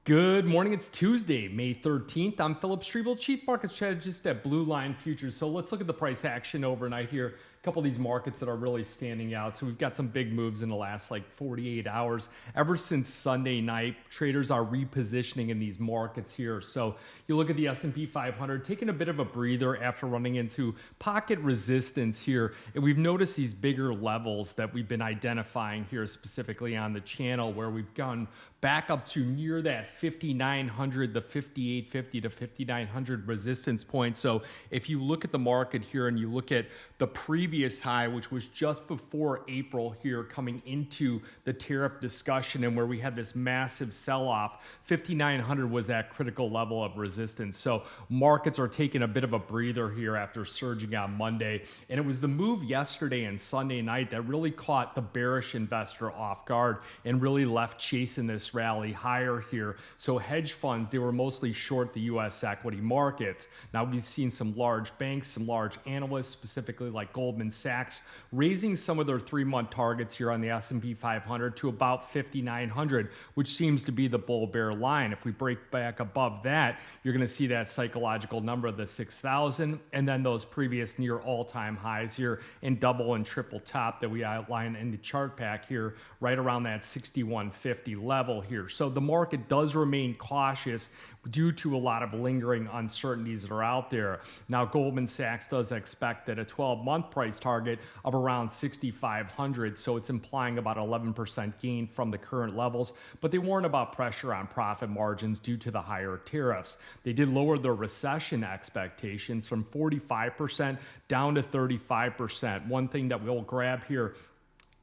Good morning. It's Tuesday, May 13th. I'm Philip Streible, Chief Market Strategist at Blue Line Futures. So let's look at the price action overnight here. A couple of these markets that are really standing out. So we've got some big moves in the last 48 hours. Ever since Sunday night, traders are repositioning in these markets here. So you look at the S&P 500, taking a bit of a breather after running into pocket resistance here. And we've noticed these bigger levels that we've been identifying here specifically on the channel where we've gone back up to near that 5,900, the 5,850 to 5,900 resistance point. So if you look at the market here and you look at the previous high, which was just before April here coming into the tariff discussion and where we had this massive sell-off, 5,900 was that critical level of resistance. So markets are taking a bit of a breather here after surging on Monday. And it was the move yesterday and Sunday night that really caught the bearish investor off guard and really left chasing this rally higher here. So hedge funds, they were mostly short the U.S. equity markets. Now we've seen some large banks, some large analysts, specifically like Goldman Sachs, raising some of their 3-month targets here on the S&P 500 to about 5,900, which seems to be the bull bear line. If we break back above that, you're going to see that psychological number of the 6,000 and then those previous near all-time highs here in double and triple top that we outline in the chart pack here, right around that 6,150 level here. So the market does remain cautious due to a lot of lingering uncertainties that are out there. Now, Goldman Sachs does expect that a 12-month price target of around 6,500, so it's implying about 11% gain from the current levels, but they warn about pressure on profit margins due to the higher tariffs. They did lower their recession expectations from 45% down to 35%. One thing that we'll grab here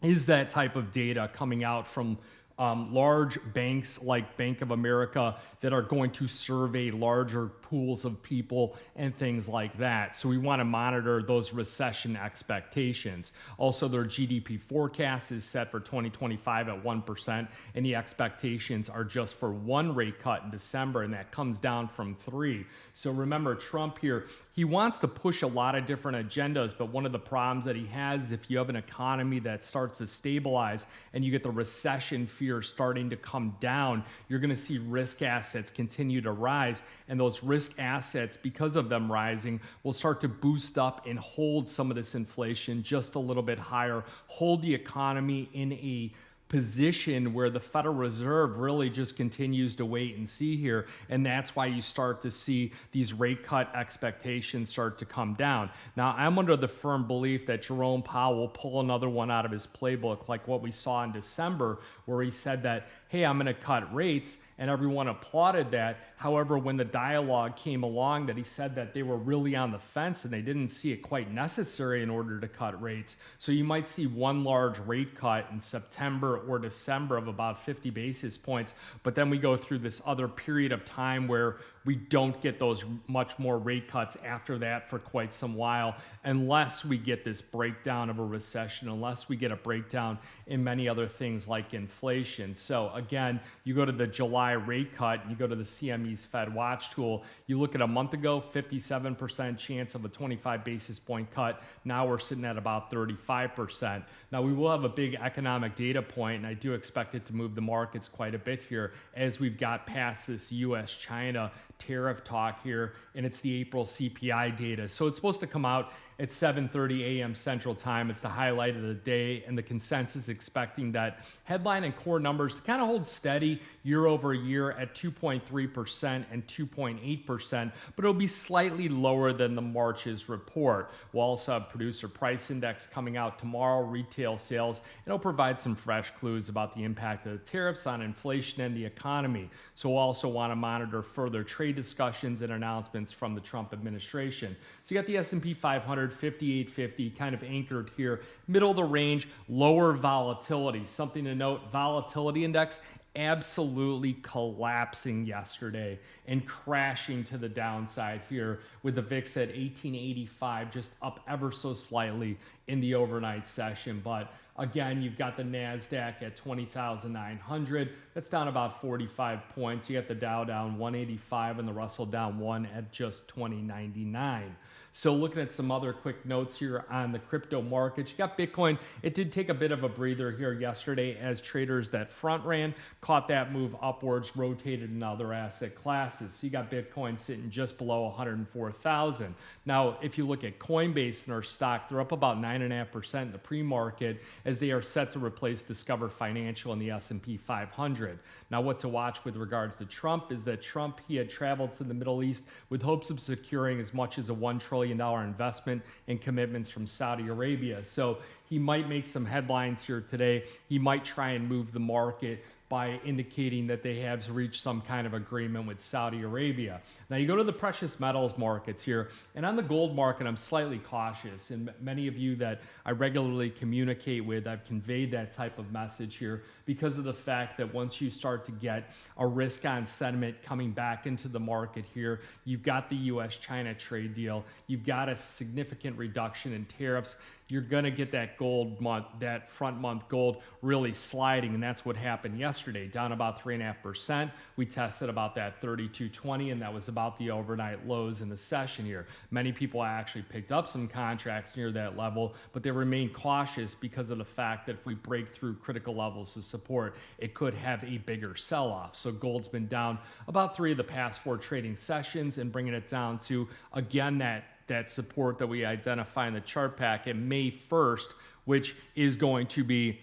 is that type of data coming out from large banks like Bank of America that are going to survey larger pools of people and things like that. So we want to monitor those recession expectations. Also, their GDP forecast is set for 2025 at 1%, and the expectations are just for one rate cut in December, and that comes down from 3. So remember, Trump here, he wants to push a lot of different agendas, but one of the problems that he has is if you have an economy that starts to stabilize and you get the recession fear starting to come down, you're going to see risk assets continue to rise, and those risk assets, because of them rising, will start to boost up and hold some of this inflation just a little bit higher, hold the economy in a position where the Federal Reserve really just continues to wait and see here. And that's why you start to see these rate cut expectations start to come down. Now, I'm under the firm belief that Jerome Powell will pull another one out of his playbook, like what we saw in December, where he said that, hey, I'm going to cut rates, and everyone applauded that. However, when the dialogue came along that he said that they were really on the fence and they didn't see it quite necessary in order to cut rates. So you might see one large rate cut in September or December of about 50 basis points, but then we go through this other period of time where we don't get those much more rate cuts after that for quite some while, unless we get this breakdown of a recession, unless we get a breakdown in many other things like inflation. So again, you go to the July rate cut, you go to the CME's Fed Watch tool, you look at a month ago, 57% chance of a 25 basis point cut. Now we're sitting at about 35%. Now we will have a big economic data point, and I do expect it to move the markets quite a bit here as we've got past this US-China tariff talk here, and it's the April CPI data. So it's supposed to come out at 7:30 a.m. Central Time. It's the highlight of the day, and the consensus expecting that headline and core numbers to kind of hold steady year over year at 2.3% and 2.8%, but it'll be slightly lower than the March's report. We'll also have producer price index coming out tomorrow, retail sales, and it'll provide some fresh clues about the impact of the tariffs on inflation and the economy. So we'll also want to monitor further trade discussions and announcements from the Trump administration. So you got the S&P 500, 5,850, kind of anchored here, middle of the range, lower volatility. Something to note, volatility index absolutely collapsing yesterday and crashing to the downside here with the VIX at 1885, just up ever so slightly in the overnight session. But again, you've got the NASDAQ at 20,900. That's down about 45 points. You got the Dow down 185 and the Russell down 1 at just 2099. So looking at some other quick notes here on the crypto markets, you got Bitcoin. It did take a bit of a breather here yesterday as traders that front ran caught that move upwards, rotated in other asset classes. So you got Bitcoin sitting just below 104,000. Now, if you look at Coinbase and our stock, they're up about 9.5% in the pre-market as they are set to replace Discover Financial in the S&P 500. Now, what to watch with regards to Trump is that Trump, he had traveled to the Middle East with hopes of securing as much as a $1 trillion investment and commitments from Saudi Arabia. So he might make some headlines here today. He might try and move the market by indicating that they have reached some kind of agreement with Saudi Arabia. Now you go to the precious metals markets here, and on the gold market, I'm slightly cautious. And many of you that I regularly communicate with, I've conveyed that type of message here because of the fact that once you start to get a risk on sentiment coming back into the market here, you've got the US-China trade deal, you've got a significant reduction in tariffs, you're going to get that gold month, that front month gold really sliding. And that's what happened yesterday, down about 3.5%. We tested about that 32.20, and that was about the overnight lows in the session here. Many people actually picked up some contracts near that level, but they remain cautious because of the fact that if we break through critical levels of support, it could have a bigger sell-off. So gold's been down about 3 of the past 4 trading sessions and bringing it down to, again, that support that we identify in the chart pack at May 1st, which is going to be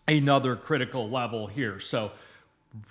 another critical level here. So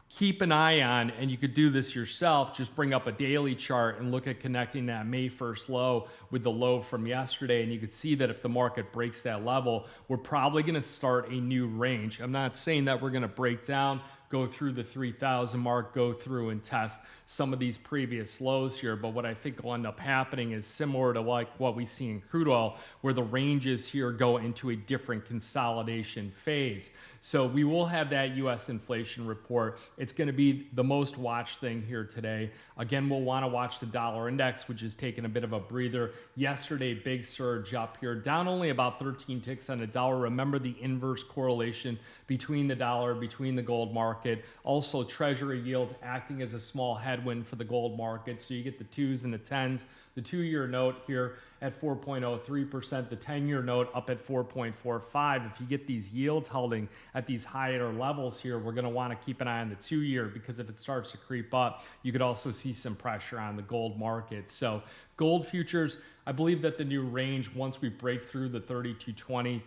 keep an eye on, and you could do this yourself, just bring up a daily chart and look at connecting that May 1st low with the low from yesterday. And you could see that if the market breaks that level, we're probably going to start a new range. I'm not saying that we're going to break down, go through the 3,000 mark, go through and test some of these previous lows here. But what I think will end up happening is similar to like what we see in crude oil, where the ranges here go into a different consolidation phase. So we will have that U.S. inflation report. It's going to be the most watched thing here today. Again, we'll want to watch the dollar index, which is taking a bit of a breather. Yesterday, big surge up here, down only about 13 ticks on the dollar. Remember the inverse correlation between the dollar, between the gold market. Also, treasury yields acting as a small headwind for the gold market. So you get the 2s and the 10s. The 2-year note here at 4.03%, the 10-year note up at 4.45. If you get these yields holding at these higher levels here, we're going to want to keep an eye on the 2-year, because if it starts to creep up, you could also see some pressure on the gold market. So gold futures, I believe that the new range, once we break through the 32.20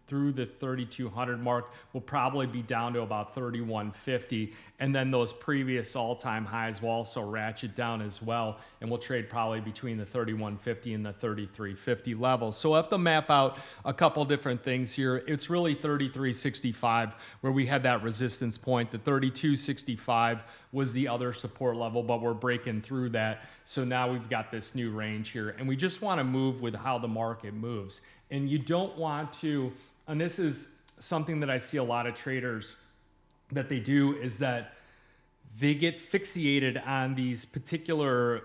through the 3,200 mark, will probably be down to about 31.50. And then those previous all-time highs will also ratchet down as well. And we'll trade probably between the 31.50 and the 33.50 levels. So we'll have to map out a couple different things here. It's really 33.65 where we had that resistance point. The 32.65 was the other support level, but we're breaking through that. So now we've got this new range here, and we just want to move with how the market moves. And you don't want to, and this is something that I see a lot of traders that they do, is that they get fixated on these particular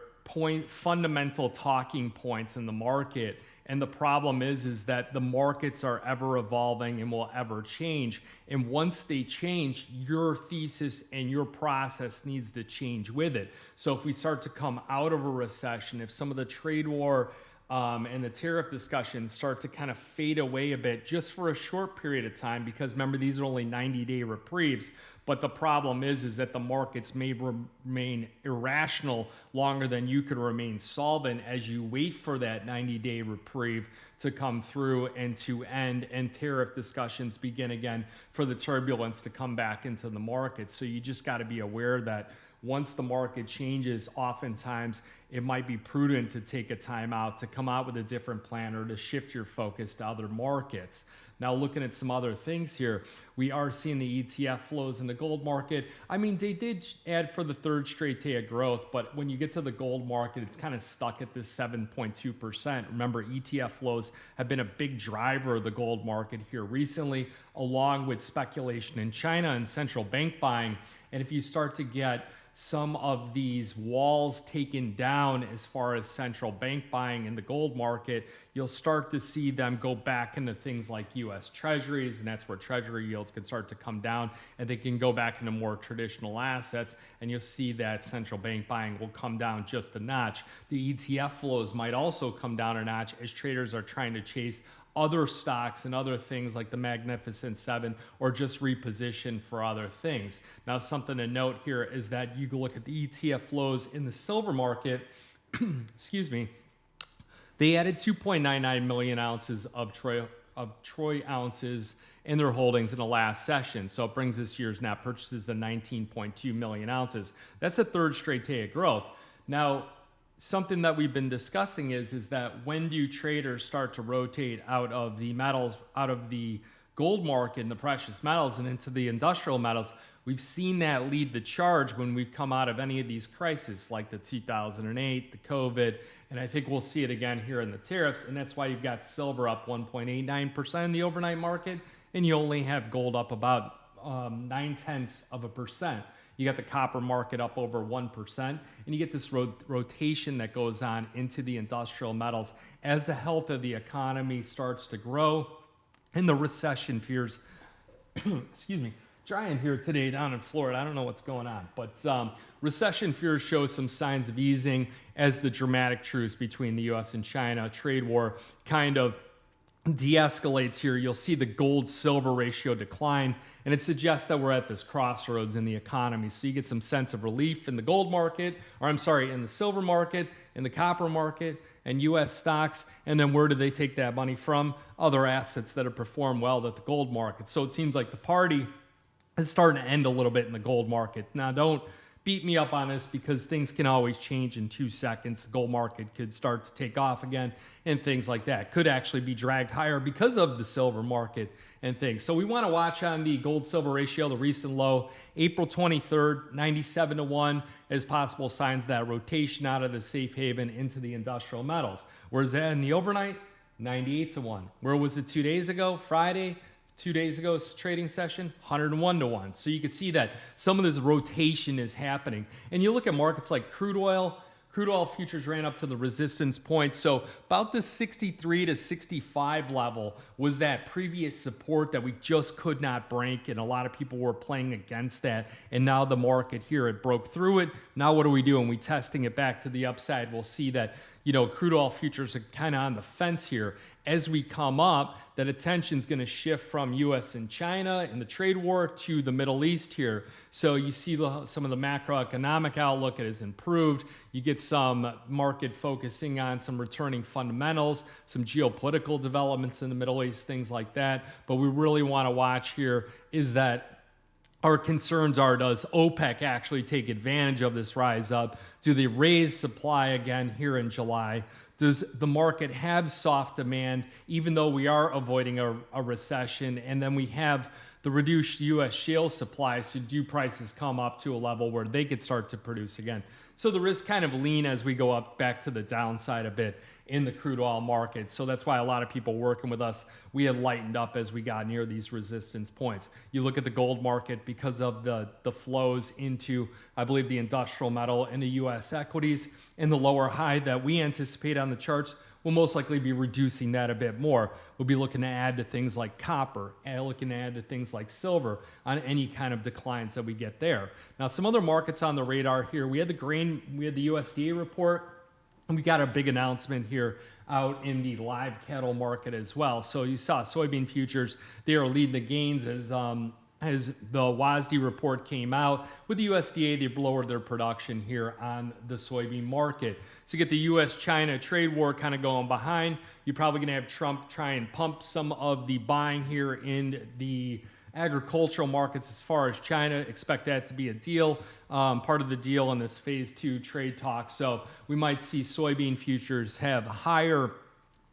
fundamental talking points in the market. And the problem is that the markets are ever evolving and will ever change. And once they change, your thesis and your process needs to change with it. So if we start to come out of a recession, if some of the trade war and the tariff discussions start to kind of fade away a bit just for a short period of time, because remember, these are only 90-day reprieves. But the problem is that the markets may remain irrational longer than you could remain solvent as you wait for that 90-day reprieve to come through and to end, and tariff discussions begin again for the turbulence to come back into the market. So you just got to be aware that once the market changes, oftentimes it might be prudent to take a time out, to come out with a different plan, or to shift your focus to other markets. Now, looking at some other things here, we are seeing the ETF flows in the gold market. I mean, they did add for the 3rd straight day of growth, but when you get to the gold market, it's kind of stuck at this 7.2%. Remember, ETF flows have been a big driver of the gold market here recently, along with speculation in China and central bank buying. And if you start to get some of these walls taken down as far as central bank buying in the gold market, you'll start to see them go back into things like U.S. Treasuries, and that's where Treasury yields can start to come down, and they can go back into more traditional assets, and you'll see that central bank buying will come down just a notch. The ETF flows might also come down a notch as traders are trying to chase other stocks and other things like the Magnificent Seven, or just reposition for other things. Now, something to note here is that you can look at the ETF flows in the silver market, excuse me, they added 2.99 million ounces of Troy ounces in their holdings in the last session. So it brings this year's net purchases to 19.2 million ounces. That's a third straight day of growth. Now, something that we've been discussing is that when do traders start to rotate out of the metals, out of the gold market and the precious metals and into the industrial metals? We've seen that lead the charge when we've come out of any of these crises like the 2008, the COVID, and I think we'll see it again here in the tariffs. And that's why you've got silver up 1.89% in the overnight market, and you only have gold up about 0.9%. You got the copper market up over 1%, and you get this rotation that goes on into the industrial metals as the health of the economy starts to grow and the recession fears, excuse me, drying here today down in Florida. I don't know what's going on, but recession fears show some signs of easing as the dramatic truce between the U.S. and China trade war kind of de-escalates here. You'll see the gold-silver ratio decline, and it suggests that we're at this crossroads in the economy. So you get some sense of relief in the gold market, or I'm sorry, in the silver market, in the copper market, and U.S. stocks. And then where do they take that money from? Other assets that have performed well at the gold market. So it seems like the party is starting to end a little bit in the gold market. Now, don't beat me up on this because things can always change in 2 seconds. The gold market could start to take off again and things like that. Could actually be dragged higher because of the silver market and things. So we want to watch on the gold-silver ratio, the recent low, April 23rd, 97-1, as possible signs of that rotation out of the safe haven into the industrial metals. Whereas that in the overnight, 98-1. Where was it 2 days ago? Friday? 2 days ago's trading session, 101-1. So you can see that some of this rotation is happening. And you look at markets like crude oil futures ran up to the resistance point. So about the 63 to 65 level was that previous support that we just could not break. And a lot of people were playing against that. And now the market here, it broke through it. Now what are we doing? We testing it back to the upside. We'll see that, crude oil futures are kind of on the fence here. As we come up, that attention is going to shift from U.S. and China and the trade war to the Middle East here. So you see some of the macroeconomic outlook, it has improved. You get some market focusing on some returning fundamentals, some geopolitical developments in the Middle East, things like that. But we really want to watch here is that our concerns are, does OPEC actually take advantage of this rise up? Do they raise supply again here in July? Does the market have soft demand, even though we are avoiding a recession? And then we have the reduced U.S. shale supply, so do prices come up to a level where they could start to produce again? So the risks kind of lean as we go up back to the downside a bit in the crude oil market. So that's why a lot of people working with us, we had lightened up as we got near these resistance points. You look at the gold market because of the flows into, I believe, the industrial metal and the U.S. equities, and the lower high that we anticipate on the charts will most likely be reducing that a bit more. We'll be looking to add to things like copper, and looking to add to things like silver on any kind of declines that we get there. Now, some other markets on the radar here. We had the grain, we had the USDA report, and we got a big announcement here out in the live cattle market as well. So you saw soybean futures, they are leading the gains as the WASDE report came out. With the USDA, they've lowered their production here on the soybean market. So you get the U.S.-China trade war kind of going behind. You're probably going to have Trump try and pump some of the buying here in the agricultural markets as far as China. Expect that to be a deal, part of the deal in this phase 2 trade talk. So we might see soybean futures have higher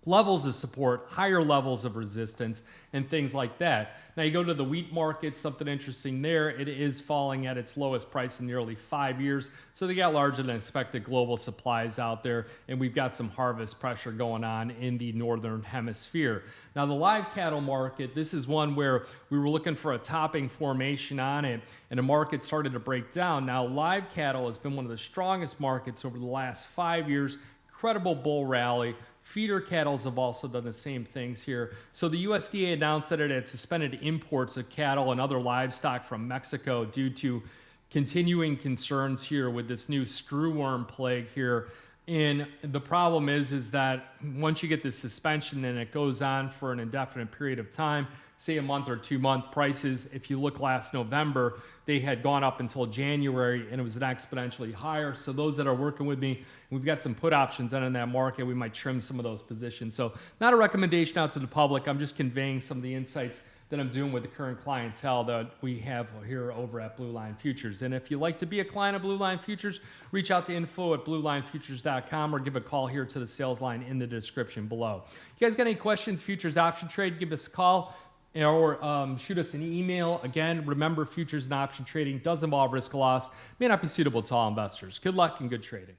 levels of support, higher levels of resistance, and things like that. Now you go to the wheat market, something interesting there. It is falling at its lowest price in nearly 5 years. So they got larger than expected global supplies out there, and we've got some harvest pressure going on in the northern hemisphere. Now the live cattle market, this is one where we were looking for a topping formation on it, and the market started to break down. Now live cattle has been one of the strongest markets over the last 5 years. Incredible bull rally. Feeder cattle have also done the same things here. So the USDA announced that it had suspended imports of cattle and other livestock from Mexico due to continuing concerns here with this new screwworm plague here. And the problem is that once you get this suspension and it goes on for an indefinite period of time, say a month or 2 month prices, if you look last November, they had gone up until January and it was exponentially higher. So those that are working with me, we've got some put options in that market. We might trim some of those positions. So not a recommendation out to the public. I'm just conveying some of the insights that I'm doing with the current clientele that we have here over at Blue Line Futures. And if you'd like to be a client of Blue Line Futures, reach out to info@bluelinefutures.com or give a call here to the sales line in the description below. You guys got any questions, futures option trade, give us a call or shoot us an email. Again, remember, futures and option trading does involve risk of loss, may not be suitable to all investors. Good luck and good trading.